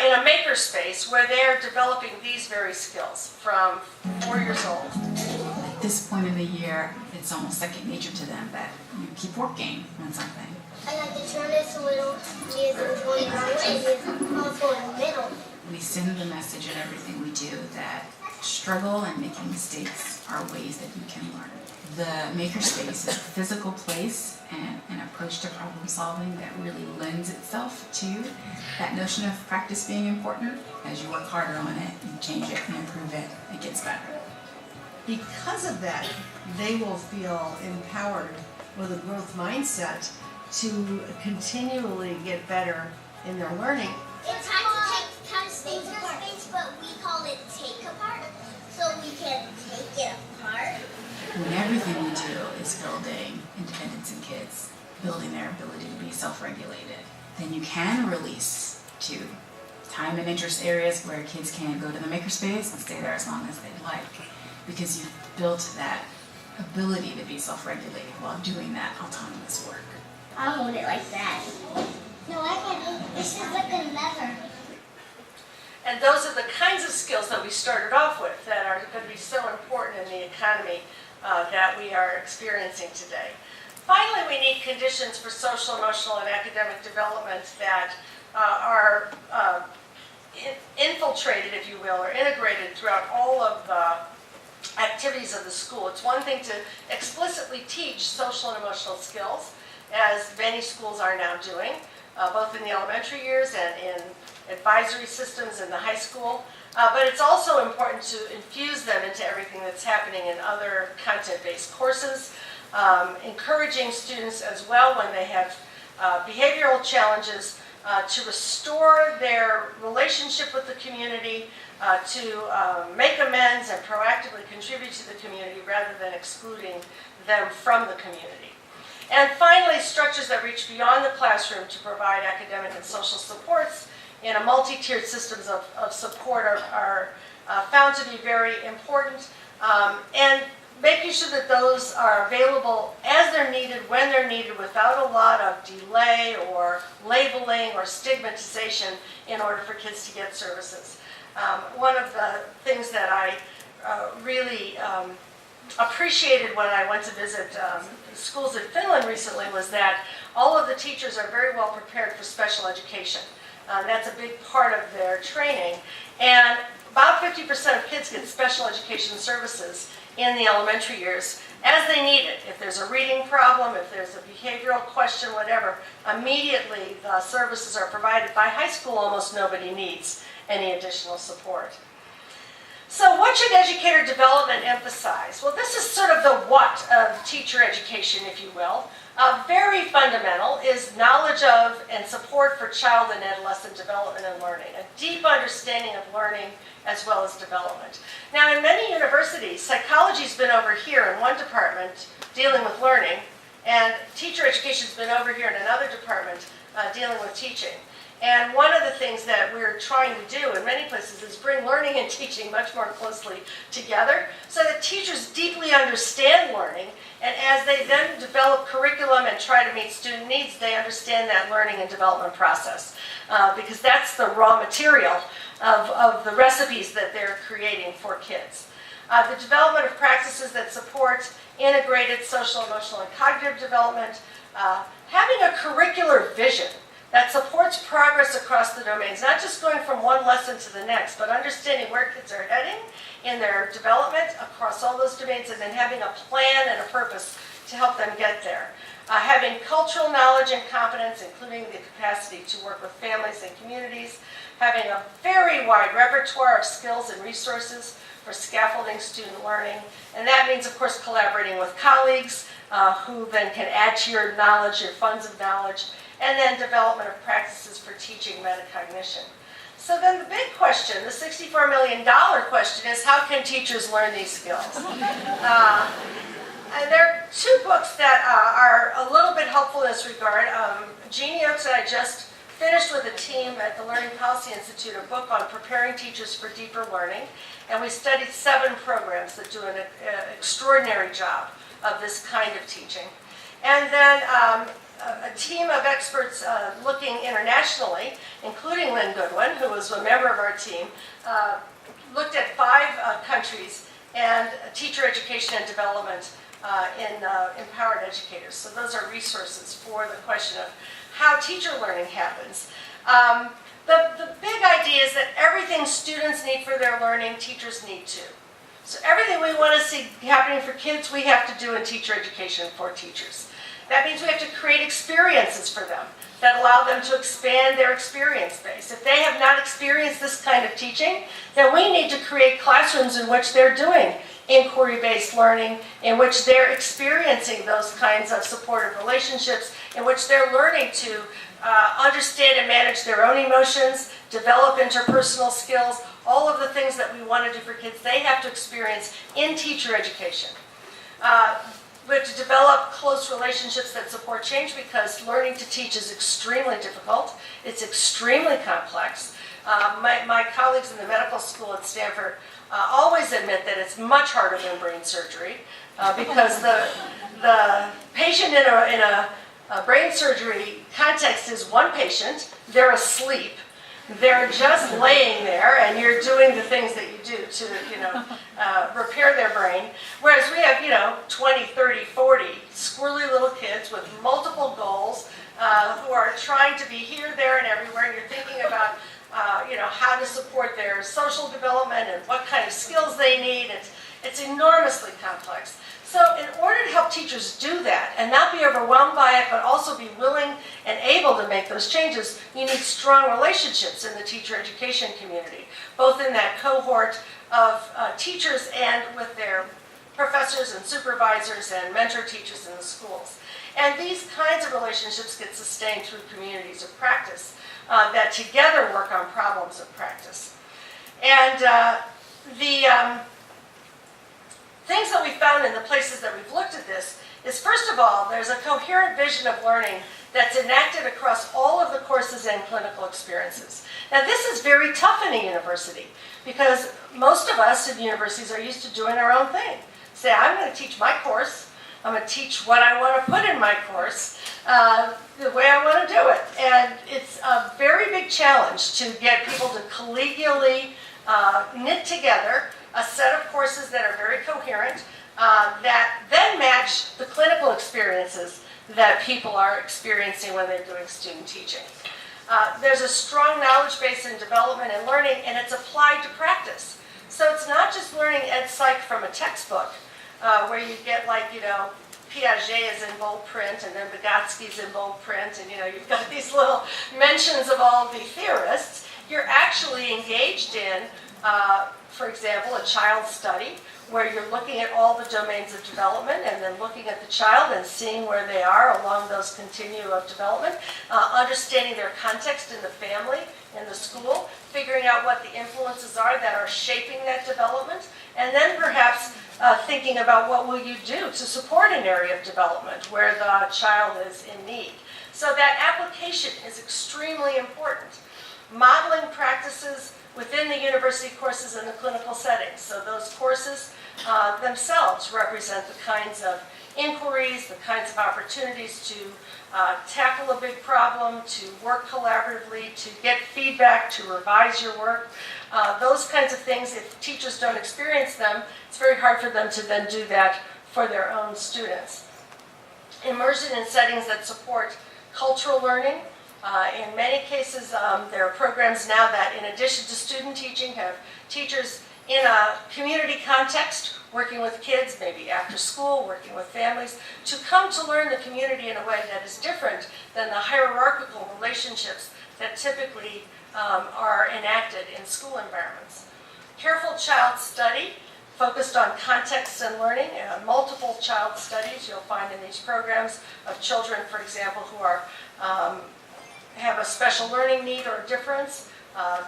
in a makerspace where they're developing these very skills from 4 years old. At this point in the year, it's almost second nature to them that you keep working on something. I like to turn this a little because it's going wrong and it's also in the middle. We send the message in everything we do that struggle and making mistakes are ways that you can learn. The makerspace is a physical place and an approach to problem solving that really lends itself to that notion of practice being important. As you work harder on it, you change it and improve it, it gets better. Because of that, they will feel empowered with a growth mindset to continually get better in their learning. It's kind of things apart, but we call it take apart, so we can take it apart. When everything we do is building independence in kids, building their ability to be self-regulated, then you can release to time and interest areas where kids can go to the makerspace and stay there as long as they'd like, because you've built that ability to be self-regulated while doing that autonomous work. I'll hold it like that. No, I can't. This is like a lever. And those are the kinds of skills that we started off with that are going to be so important in the economy that we are experiencing today. Finally, we need conditions for social, emotional, and academic development that are infiltrated, if you will, or integrated throughout all of the activities of the school. It's one thing to explicitly teach social and emotional skills, as many schools are now doing, both in the elementary years and in advisory systems in the high school. But it's also important to infuse them into everything that's happening in other content-based courses, encouraging students as well when they have behavioral challenges to restore their relationship with the community, to make amends and proactively contribute to the community rather than excluding them from the community. And finally, structures that reach beyond the classroom to provide academic and social supports in a multi-tiered systems of support are found to be very important. And making sure that those are available as they're needed, when they're needed, without a lot of delay or labeling or stigmatization in order for kids to get services. One of the things that I really appreciated when I went to visit schools in Finland recently was that all of the teachers are very well prepared for special education. That's a big part of their training. And about 50% of kids get special education services in the elementary years as they need it. If there's a reading problem, if there's a behavioral question, whatever, immediately the services are provided. By high school, almost nobody needs any additional support. So what should educator development emphasize? Well, this is sort of the what of teacher education, if you will. Very fundamental is knowledge of and support for child and adolescent development and learning, a deep understanding of learning as well as development. Now, in many universities, psychology's been over here in one department dealing with learning, and teacher education's been over here in another department dealing with teaching. And one of the things that we're trying to do in many places is bring learning and teaching much more closely together so that teachers deeply understand learning, and as they then develop curriculum and try to meet student needs, they understand that learning and development process because that's the raw material of the recipes that they're creating for kids. The development of practices that support integrated social, emotional, and cognitive development, having a curricular vision that supports progress across the domains, not just going from one lesson to the next, but understanding where kids are heading in their development across all those domains, and then having a plan and a purpose to help them get there. Having cultural knowledge and competence, including the capacity to work with families and communities. Having a very wide repertoire of skills and resources for scaffolding student learning. And that means, of course, collaborating with colleagues who then can add to your knowledge, your funds of knowledge, and then development of practices for teaching metacognition. So then the big question, the $64 million question, is how can teachers learn these skills? And there are two books that are a little bit helpful in this regard. Jeannie Oakes and I just finished with a team at the Learning Policy Institute a book on preparing teachers for deeper learning, and we studied 7 programs that do an extraordinary job of this kind of teaching. And then a team of experts looking internationally, including Lynn Goodwin, who was a member of our team, looked at 5 countries and teacher education and development in empowered educators. So those are resources for the question of how teacher learning happens. The big idea is that everything students need for their learning, teachers need too. So everything we want to see happening for kids, we have to do in teacher education for teachers. That means we have to create experiences for them that allow them to expand their experience base. If they have not experienced this kind of teaching, then we need to create classrooms in which they're doing inquiry-based learning, in which they're experiencing those kinds of supportive relationships, in which they're learning to understand and manage their own emotions, develop interpersonal skills, all of the things that we want to do for kids, they have to experience in teacher education. We have to develop close relationships that support change, because learning to teach is extremely difficult. It's extremely complex. My colleagues in the medical school at Stanford always admit that it's much harder than brain surgery, because the patient in a brain surgery context is one patient. They're asleep. They're just laying there, and you're doing the things that you do to, repair their brain. Whereas we have, 20, 30, 40 squirrely little kids with multiple goals who are trying to be here, there, and everywhere. And you're thinking about, how to support their social development and what kind of skills they need. It's enormously complex. So in order to help teachers do that and not be overwhelmed by it, but also be willing and able to make those changes, you need strong relationships in the teacher education community, both in that cohort of teachers and with their professors and supervisors and mentor teachers in the schools. And these kinds of relationships get sustained through communities of practice that together work on problems of practice. And the things that we found in the places that we've looked at this is, first of all, there's a coherent vision of learning that's enacted across all of the courses and clinical experiences. Now, this is very tough in a university, because most of us in universities are used to doing our own thing. Say, I'm going to teach my course, I'm going to teach what I want to put in my course, the way I want to do it. And it's a very big challenge to get people to collegially knit together a set of courses that are very coherent, that then match the clinical experiences that people are experiencing when they're doing student teaching. There's a strong knowledge base in development and learning, and it's applied to practice. So it's not just learning ed psych from a textbook, where you get Piaget is in bold print, and then Vygotsky's in bold print, and you've got these little mentions of all the theorists. You're actually engaged in for example, a child study, where you're looking at all the domains of development and then looking at the child and seeing where they are along those continua of development, understanding their context in the family, in the school, figuring out what the influences are that are shaping that development, and then perhaps thinking about what will you do to support an area of development where the child is in need. So that application is extremely important. Modeling practices within the university courses and the clinical settings. So those courses themselves represent the kinds of inquiries, the kinds of opportunities to tackle a big problem, to work collaboratively, to get feedback, to revise your work. Those kinds of things, if teachers don't experience them, it's very hard for them to then do that for their own students. Immersion in settings that support cultural learning, In many cases, there are programs now that, in addition to student teaching, have teachers in a community context, working with kids, maybe after school, working with families, to come to learn the community in a way that is different than the hierarchical relationships that typically are enacted in school environments. Careful child study, focused on context and learning, multiple child studies you'll find in these programs of children, for example, who are have a special learning need or difference,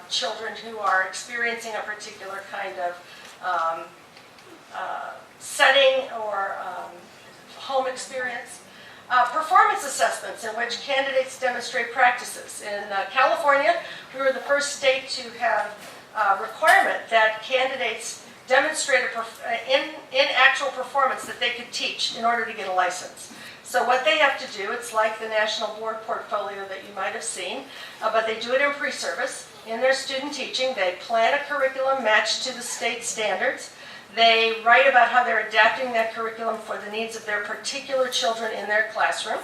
children who are experiencing a particular kind of setting or home experience. Performance assessments in which candidates demonstrate practices. In California, we were the first state to have a requirement that candidates demonstrate in actual performance that they could teach in order to get a license. So what they have to do, it's like the National Board portfolio that you might have seen, but they do it in pre-service. In their student teaching, they plan a curriculum matched to the state standards. They write about how they're adapting that curriculum for the needs of their particular children in their classroom.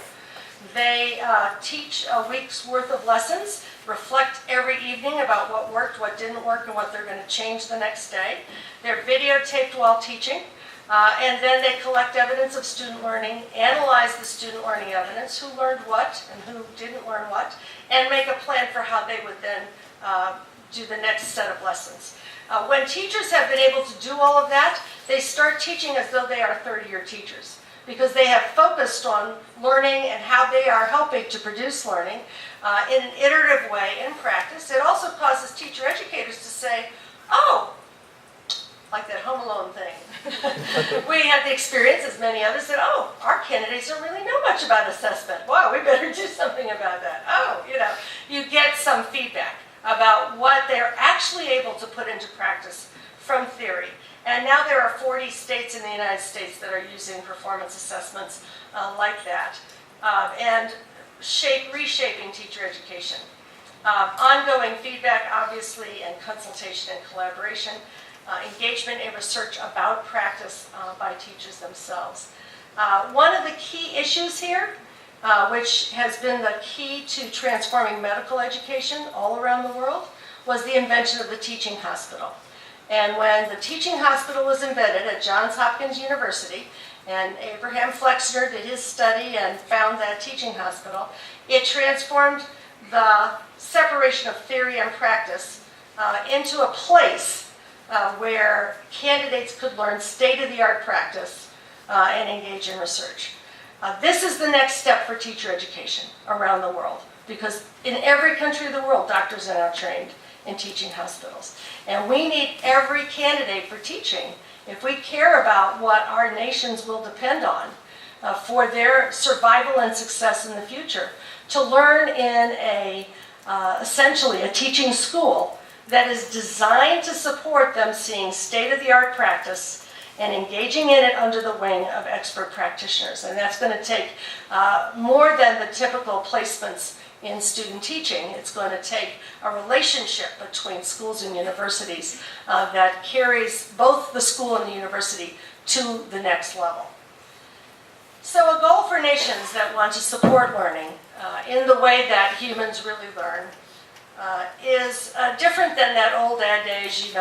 They teach a week's worth of lessons, reflect every evening about what worked, what didn't work, and what they're going to change the next day. They're videotaped while teaching, and then they collect evidence of student learning, analyze the student learning evidence, who learned what and who didn't learn what, and make a plan for how they would then do the next set of lessons. When teachers have been able to do all of that, they start teaching as though they are third-year teachers, because they have focused on learning and how they are helping to produce learning in an iterative way in practice. It also causes teacher educators to say, oh, like that Home Alone thing. We had the experience, as many others, that, oh, our candidates don't really know much about assessment. Wow, we better do something about that. Oh, you get some feedback about what they're actually able to put into practice from theory. And now there are 40 states in the United States that are using performance assessments like that. And reshaping teacher education. Ongoing feedback, obviously, and consultation and collaboration. Engagement in research about practice by teachers themselves. One of the key issues here, which has been the key to transforming medical education all around the world, was the invention of the teaching hospital. And when the teaching hospital was invented at Johns Hopkins University, and Abraham Flexner did his study and found that teaching hospital, it transformed the separation of theory and practice into a place where candidates could learn state-of-the-art practice and engage in research. This is the next step for teacher education around the world, because in every country of the world, doctors are now trained in teaching hospitals. And we need every candidate for teaching, if we care about what our nations will depend on for their survival and success in the future, to learn in essentially a teaching school that is designed to support them seeing state-of-the-art practice and engaging in it under the wing of expert practitioners. And that's going to take more than the typical placements in student teaching. It's going to take a relationship between schools and universities that carries both the school and the university to the next level. So a goal for nations that want to support learning in the way that humans really learn is different than that old adage,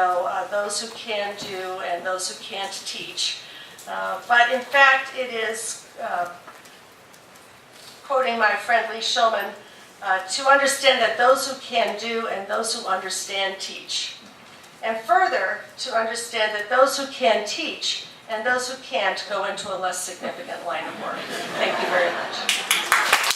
those who can do and those who can't teach. But in fact, it is, quoting my friend Lee Shulman, to understand that those who can do and those who understand teach. And further, to understand that those who can teach and those who can't go into a less significant line of work. Thank you very much.